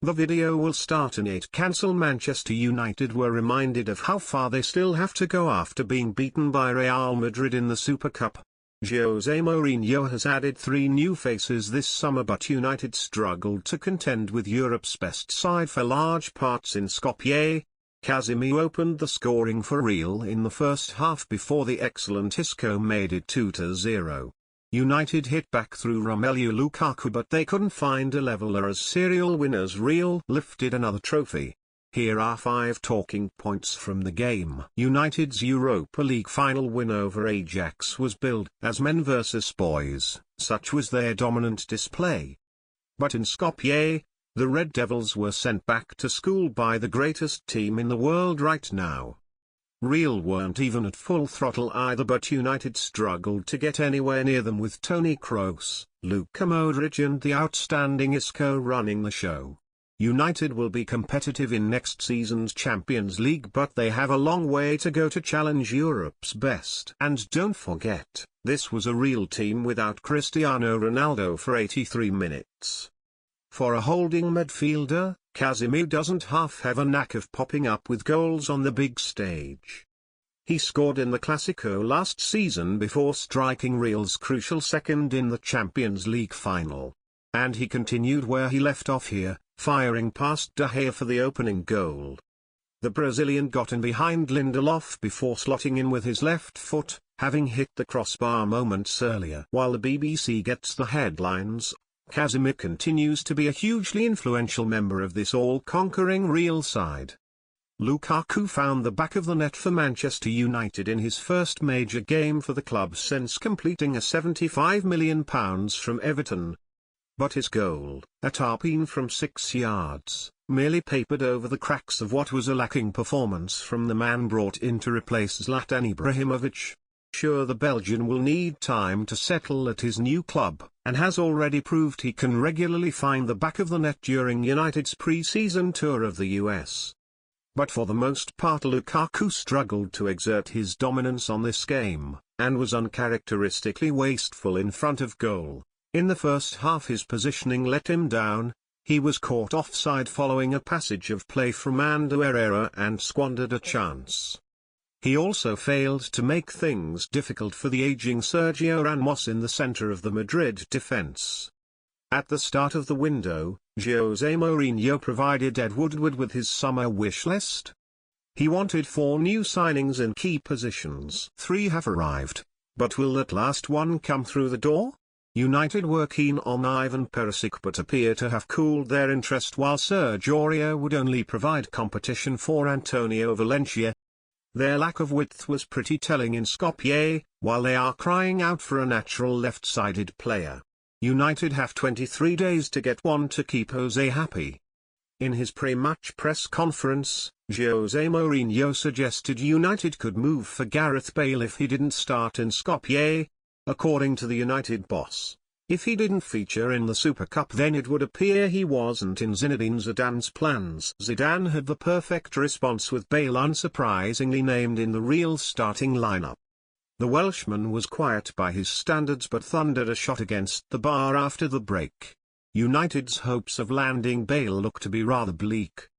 The video will start in 8. Cancel. Manchester United were reminded of how far they still have to go after being beaten by Real Madrid in the Super Cup. Jose Mourinho has added 3 new faces this summer, but United struggled to contend with Europe's best side for large parts in Skopje. Casemiro opened the scoring for Real in the first half before the excellent Isco made it 2-0. United hit back through Romelu Lukaku, but they couldn't find a leveler as serial winners Real lifted another trophy. Here are 5 talking points from the game. United's Europa League final win over Ajax was billed as men versus boys, such was their dominant display. But in Skopje, the Red Devils were sent back to school by the greatest team in the world right now. Real weren't even at full throttle either, but United struggled to get anywhere near them with Toni Kroos, Luka Modric and the outstanding Isco running the show. United will be competitive in next season's Champions League, but they have a long way to go to challenge Europe's best. And don't forget, this was a real team without Cristiano Ronaldo for 83 minutes. For a holding midfielder, Casemiro doesn't half have a knack of popping up with goals on the big stage. He scored in the Clásico last season before striking Real's crucial second in the Champions League final. And he continued where he left off here, firing past De Gea for the opening goal. The Brazilian got in behind Lindelof before slotting in with his left foot, having hit the crossbar moments earlier. While the BBC gets the headlines, Casemiro continues to be a hugely influential member of this all-conquering Real side. Lukaku found the back of the net for Manchester United in his first major game for the club since completing a £75 million from Everton. But his goal, a tap-in from 6 yards, merely papered over the cracks of what was a lacking performance from the man brought in to replace Zlatan Ibrahimovic. Sure, the Belgian will need time to settle at his new club, and has already proved he can regularly find the back of the net during United's pre-season tour of the US. But for the most part Lukaku struggled to exert his dominance on this game, and was uncharacteristically wasteful in front of goal. In the first half his positioning let him down. He was caught offside following a passage of play from Ander Herrera and squandered a chance. He also failed to make things difficult for the aging Sergio Ramos in the center of the Madrid defense. At the start of the window, Jose Mourinho provided Ed Woodward with his summer wish list. He wanted 4 new signings in key positions. 3 have arrived, but will that last one come through the door? United were keen on Ivan Perisic but appear to have cooled their interest, while Serge Aurier would only provide competition for Antonio Valencia. Their lack of width was pretty telling in Skopje, while they are crying out for a natural left-sided player. United have 23 days to get one to keep Jose happy. In his pre-match press conference, Jose Mourinho suggested United could move for Gareth Bale if he didn't start in Skopje. According to the United boss, if he didn't feature in the Super Cup then it would appear he wasn't in Zinedine Zidane's plans. Zidane had the perfect response with Bale unsurprisingly named in the Real starting lineup. The Welshman was quiet by his standards but thundered a shot against the bar after the break. United's hopes of landing Bale look to be rather bleak.